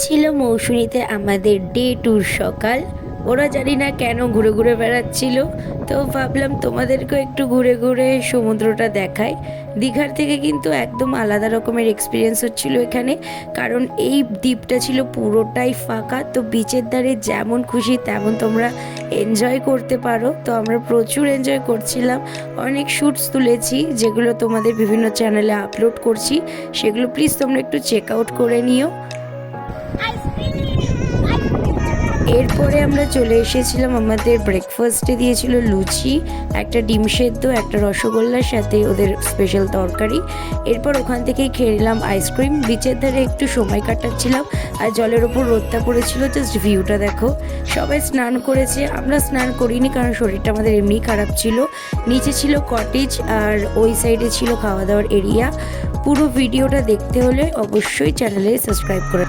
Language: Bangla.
ছিল মৌসুমীতে আমাদের ডে ট্যুর সকাল। ওরা জানি না কেন ঘুরে ঘুরে বেড়াচ্ছিল, তো ভাবলাম তোমাদেরকেও একটু ঘুরে ঘুরে সমুদ্রটা দেখাই। দীঘার থেকে কিন্তু একদম আলাদা রকমের এক্সপিরিয়েন্স হচ্ছিল এখানে, কারণ এই দ্বীপটা ছিল পুরোটাই ফাঁকা। তো বিচের ধারে যেমন খুশি তেমন তোমরা এনজয় করতে পারো। তো আমরা প্রচুর এনজয় করছিলাম, অনেক শ্যুটস তুলেছি যেগুলো তোমাদের বিভিন্ন চ্যানেলে আপলোড করছি, সেগুলো প্লিজ তোমরা একটু চেক আউট করে নিও। এরপরে আমরা চলে এসেছিলাম, আমাদের ব্রেকফাস্টে দিয়েছিল লুচি, একটা ডিম সেদ্ধ, একটা রসগোল্লার সাথে ওদের স্পেশাল তরকারি। এরপর ওখান থেকেই খেয়ে নিলাম আইসক্রিম। বিচের ধারে একটু সময় কাটাচ্ছিলাম, আর জলের ওপর রোদটা পড়েছিল, জাস্ট ভিউটা দেখো। সবাই স্নান করেছে, আমরা স্নান করিনি কারণ শরীরটা আমাদের এমনিই খারাপ ছিল। নিচে ছিল কটেজ আর ওই সাইডে ছিল খাওয়া দাওয়ার এরিয়া। পুরো ভিডিওটা দেখতে হলে অবশ্যই চ্যানেলে সাবস্ক্রাইব করে